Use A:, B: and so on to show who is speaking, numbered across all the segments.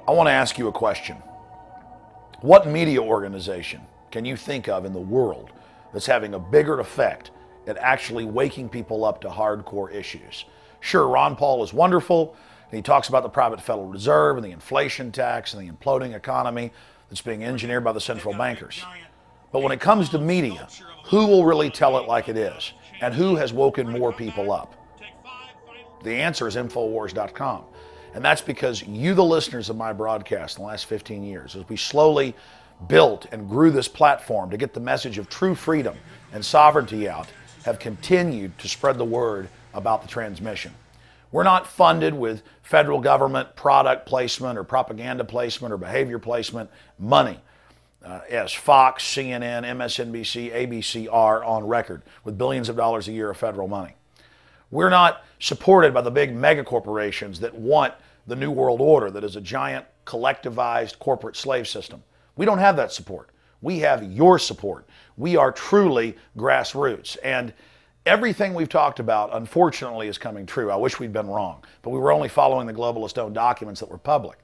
A: I want to ask you a question. What media organization can you think of in the world that's having a bigger effect at actually waking people up to hardcore issues? Sure, Ron Paul is wonderful, and he talks about the private Federal Reserve and the inflation tax and the imploding economy that's being engineered by the central bankers. But when it comes to media, who will really tell it like it is? And who has woken more people up? The answer is Infowars.com. And that's because you, the listeners of my broadcast in the last 15 years, as we slowly built and grew this platform to get the message of true freedom and sovereignty out, have continued to spread the word about the transmission. We're not funded with federal government product placement or propaganda placement or behavior placement money, as Fox, CNN, MSNBC, ABC are on record with billions of dollars a year of federal money. We're not supported by the big mega corporations that want the New World Order that is a giant collectivized corporate slave system. We don't have that support. We have your support. We are truly grassroots. And everything we've talked about, unfortunately, is coming true. I wish we'd been wrong, but we were only following the globalist-owned documents that were public.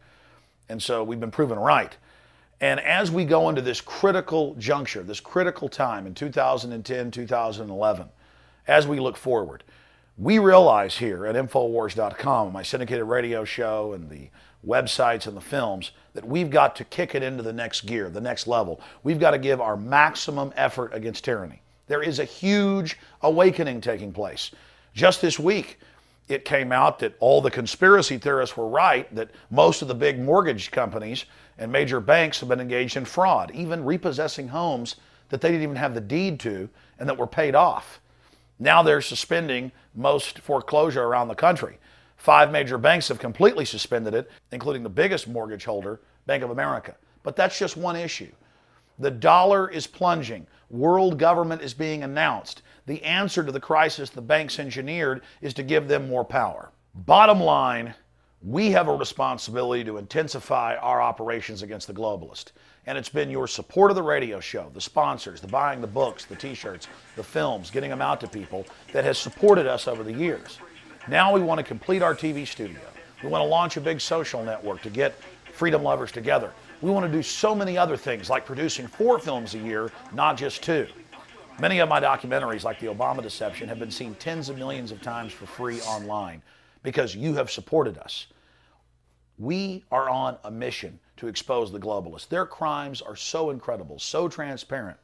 A: And so we've been proven right. And as we go into this critical juncture, this critical time in 2010, 2011, as we look forward, we realize here at Infowars.com, my syndicated radio show and the websites and the films, that we've got to kick it into the next gear, the next level. We've got to give our maximum effort against tyranny. There is a huge awakening taking place. Just this week, it came out that all the conspiracy theorists were right, that most of the big mortgage companies and major banks have been engaged in fraud, even repossessing homes that they didn't even have the deed to and that were paid off. Now they're suspending most foreclosure around the country. 5 major banks have completely suspended it, including the biggest mortgage holder, Bank of America. But that's just one issue. The dollar is plunging. World government is being announced. The answer to the crisis the banks engineered is to give them more power. Bottom line, we have a responsibility to intensify our operations against the globalist. And it's been your support of the radio show, the sponsors, the buying the books, the t-shirts, the films, getting them out to people that has supported us over the years. Now we want to complete our TV studio. We want to launch a big social network to get freedom lovers together. We want to do so many other things like producing 4 films a year, not just 2. Many of my documentaries, like The Obama Deception, have been seen tens of millions of times for free online because you have supported us. We are on a mission to expose the globalists. Their crimes are so incredible, so transparent,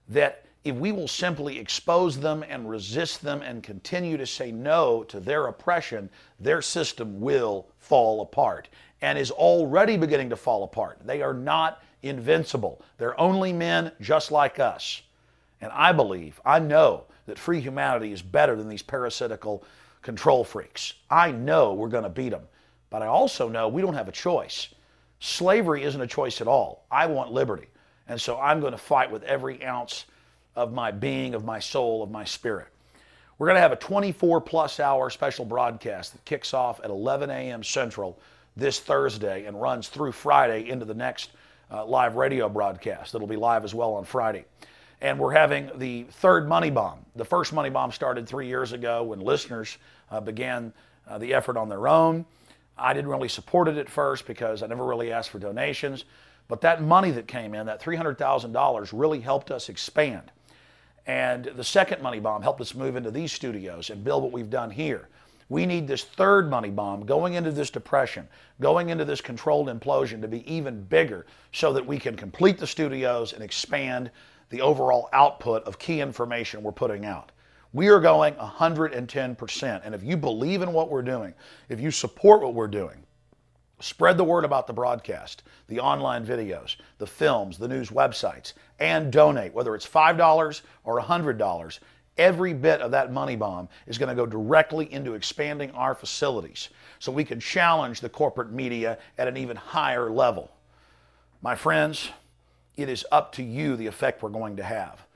A: that if we will simply expose them and resist them and continue to say no to their oppression, their system will fall apart and is already beginning to fall apart. They are not invincible. They're only men just like us. And I believe, I know that free humanity is better than these parasitical control freaks. I know we're going to beat them. But I also know we don't have a choice. Slavery isn't a choice at all. I want liberty. And so I'm going to fight with every ounce of my being, of my soul, of my spirit. We're going to have a 24-plus hour special broadcast that kicks off at 11 a.m. Central this Thursday and runs through Friday into the next live radio broadcast. It'll be live as well on Friday. And we're having the third money bomb. The first money bomb started 3 years ago when listeners began the effort on their own. I didn't really support it at first because I never really asked for donations. But that money that came in, that $300,000, really helped us expand. And the second money bomb helped us move into these studios and build what we've done here. We need this third money bomb going into this depression, going into this controlled implosion to be even bigger so that we can complete the studios and expand the overall output of key information we're putting out. We are going 110%. And if you believe in what we're doing, if you support what we're doing, spread the word about the broadcast, the online videos, the films, the news websites, and donate, whether it's $5 or $100. Every bit of that money bomb is going to go directly into expanding our facilities so we can challenge the corporate media at an even higher level. My friends, it is up to you the effect we're going to have.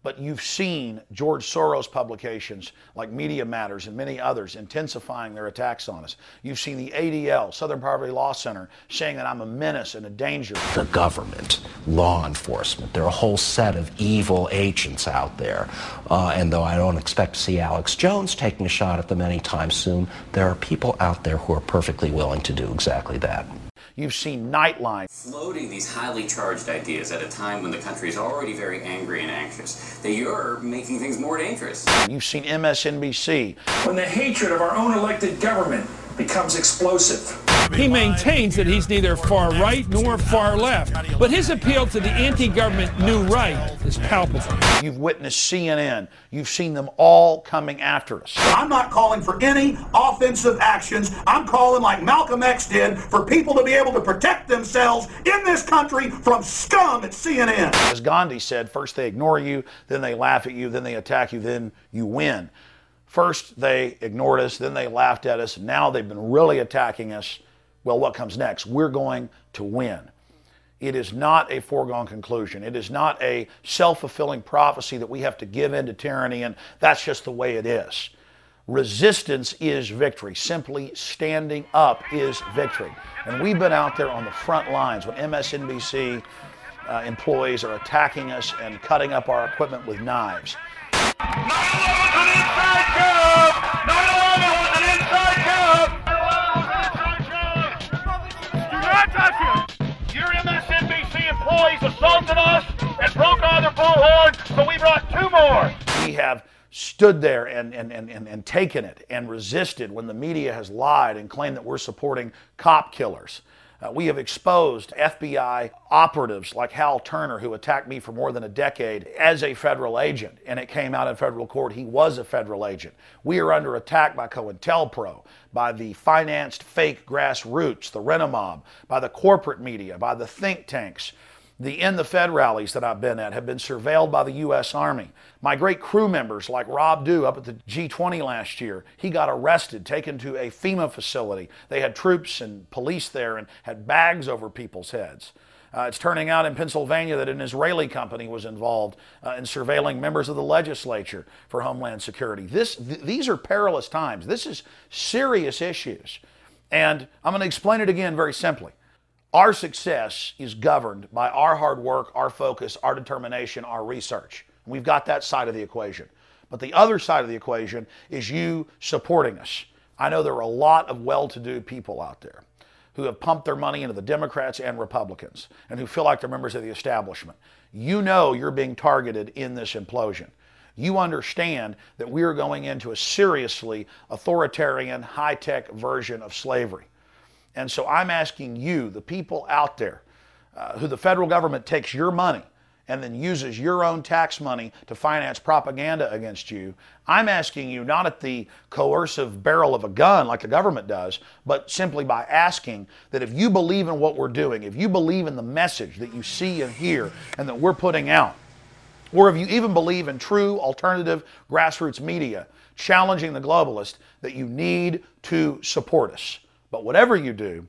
A: But you've seen George Soros publications like Media Matters and many others intensifying their attacks on us. You've seen the ADL, Southern Poverty Law Center, saying that I'm a menace and a danger.
B: The government, law enforcement, there are a whole set of evil agents out there. And though I don't expect to see Alex Jones taking a shot at them anytime soon, there are people out there who are perfectly willing to do exactly that.
A: You've seen Nightline.
C: Floating these highly charged ideas at a time when the country is already very angry and anxious, that you're making things more dangerous.
A: You've seen MSNBC.
D: When the hatred of our own elected government becomes explosive.
E: He maintains that he's neither far right nor far left, but his appeal to the anti-government new right is palpable.
A: You've witnessed CNN. You've seen them all coming after us.
F: I'm not calling for any offensive actions. I'm calling, like Malcolm X did, for people to be able to protect themselves in this country from scum at CNN.
A: As Gandhi said, first they ignore you, then they laugh at you, then they attack you, then you win. First they ignored us, then they laughed at us, now they've been really attacking us. Well, what comes next? We're going to win. It is not a foregone conclusion. It is not a self-fulfilling prophecy that we have to give in to tyranny and that's just the way it is. Resistance is victory. Simply standing up is victory. And we've been out there on the front lines when MSNBC employees are attacking us and cutting up our equipment with knives.
G: 9/11 was an inside job! 9/11 was an inside job! 9/11 was an inside job! Do not touch him! Your MSNBC employees assaulted us and broke our other bullhorn, so we brought 2 more.
A: We have stood there and taken it and resisted when the media has lied and claimed that we're supporting cop killers. We have exposed FBI operatives like Hal Turner, who attacked me for more than a decade as a federal agent, and it came out in federal court he was a federal agent. We are under attack by COINTELPRO, by the financed fake grassroots, the Rent-A-Mob, by the corporate media, by the think tanks. The In the Fed rallies that I've been at have been surveilled by the U.S. Army. My great crew members like Rob Dew up at the G20 last year, he got arrested, taken to a FEMA facility. They had troops and police there and had bags over people's heads. It's turning out in Pennsylvania that an Israeli company was involved in surveilling members of the legislature for Homeland Security. These are perilous times. This is serious issues. And I'm going to explain it again very simply. Our success is governed by our hard work, our focus, our determination, our research. We've got that side of the equation. But the other side of the equation is you supporting us. I know there are a lot of well-to-do people out there who have pumped their money into the Democrats and Republicans and who feel like they're members of the establishment. You know you're being targeted in this implosion. You understand that we are going into a seriously authoritarian, high-tech version of slavery. And so I'm asking you, the people out there, who the federal government takes your money and then uses your own tax money to finance propaganda against you, I'm asking you not at the coercive barrel of a gun like the government does, but simply by asking that if you believe in what we're doing, if you believe in the message that you see and hear and that we're putting out, or if you even believe in true alternative grassroots media challenging the globalist, that you need to support us. But whatever you do,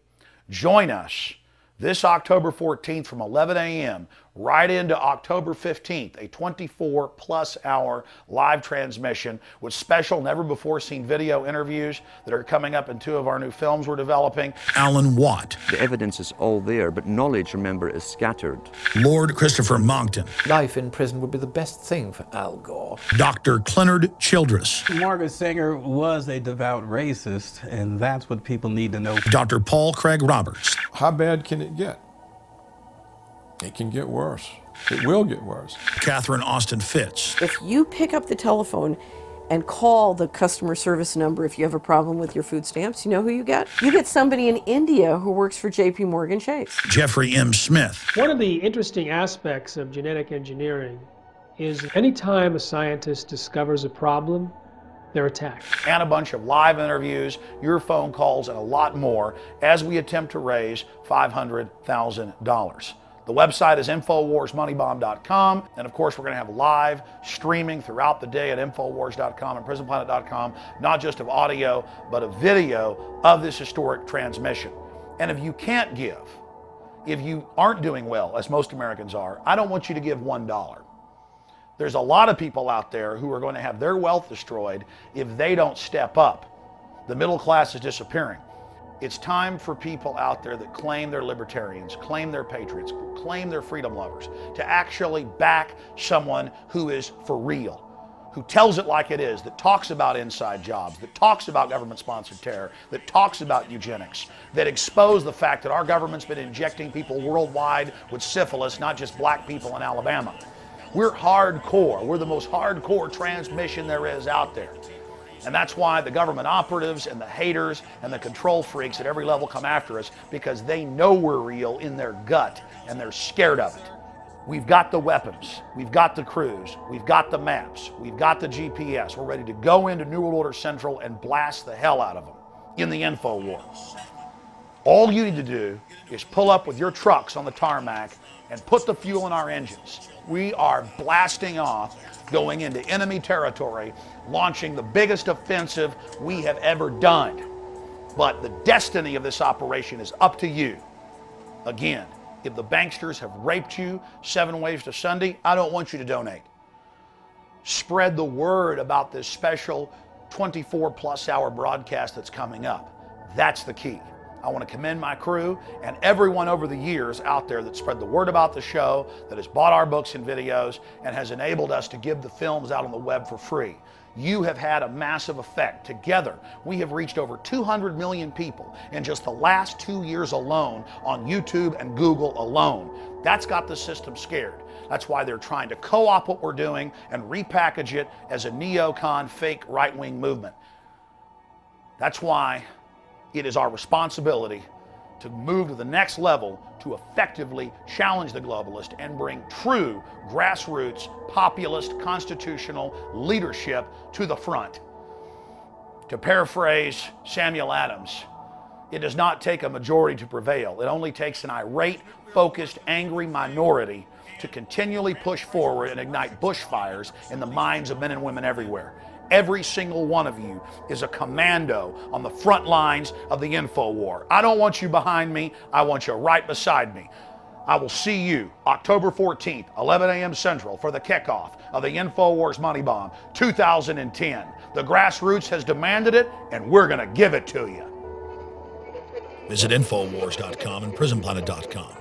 A: join us this October 14th from 11 a.m. right into October 15th, a 24-plus hour live transmission with special, never-before-seen video interviews that are coming up in 2 of our new films we're developing.
H: Alan Watt.
I: The evidence is all there, but knowledge, remember, is scattered.
H: Lord Christopher Monckton.
J: Life in prison would be the best thing for Al Gore.
H: Dr. Clennard Childress.
K: Margaret Sanger was a devout racist, and that's what people need to know.
H: Dr. Paul Craig Roberts.
L: How bad can it get? It can get worse. It will get worse.
H: Catherine Austin Fitz.
M: If you pick up the telephone and call the customer service number if you have a problem with your food stamps, you know who you get? You get somebody in India who works for JP Morgan Chase.
H: Jeffrey M. Smith.
N: One of the interesting aspects of genetic engineering is anytime a scientist discovers a problem, they're attacked.
A: And a bunch of live interviews, your phone calls, and a lot more as we attempt to raise $500,000. The website is InfoWarsMoneyBomb.com, and of course we're going to have live streaming throughout the day at InfoWars.com and PrisonPlanet.com, not just of audio, but of video of this historic transmission. And if you can't give, if you aren't doing well, as most Americans are, I don't want you to give $1. There's a lot of people out there who are going to have their wealth destroyed if they don't step up. The middle class is disappearing. It's time for people out there that claim they're libertarians, claim they're patriots, claim they're freedom lovers, to actually back someone who is for real, who tells it like it is, that talks about inside jobs, that talks about government-sponsored terror, that talks about eugenics, that expose the fact that our government's been injecting people worldwide with syphilis, not just black people in Alabama. We're hardcore. We're the most hardcore transmission there is out there. And that's why the government operatives and the haters and the control freaks at every level come after us, because they know we're real in their gut and they're scared of it. We've got the weapons, we've got the crews, we've got the maps, we've got the GPS. We're ready to go into New World Order Central and blast the hell out of them in the info war. All you need to do is pull up with your trucks on the tarmac and put the fuel in our engines. We are blasting off, going into enemy territory, launching the biggest offensive we have ever done. But the destiny of this operation is up to you. Again, if the banksters have raped you 7 ways to Sunday, I don't want you to donate. Spread the word about this special 24+ hour broadcast that's coming up. That's the key. I want to commend my crew and everyone over the years out there that spread the word about the show, that has bought our books and videos, and has enabled us to give the films out on the web for free. You have had a massive effect. Together, we have reached over 200 million people in just the last 2 years alone on YouTube and Google alone. That's got the system scared. That's why they're trying to co-opt what we're doing and repackage it as a neocon fake right-wing movement. That's why it is our responsibility to move to the next level to effectively challenge the globalist and bring true grassroots, populist, constitutional leadership to the front. To paraphrase Samuel Adams, it does not take a majority to prevail. It only takes an irate, focused, angry minority to continually push forward and ignite bushfires in the minds of men and women everywhere. Every single one of you is a commando on the front lines of the info war. I don't want you behind me. I want you right beside me. I will see you October 14th, 11 a.m. Central for the kickoff of the InfoWars Money Bomb 2010. The grassroots has demanded it, and we're going to give it to you.
H: Visit Infowars.com and PrisonPlanet.com.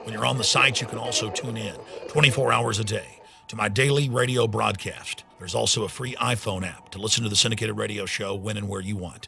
H: When you're on the site, you can also tune in 24 hours a day to my daily radio broadcast. There's also a free iPhone app to listen to the syndicated radio show when and where you want.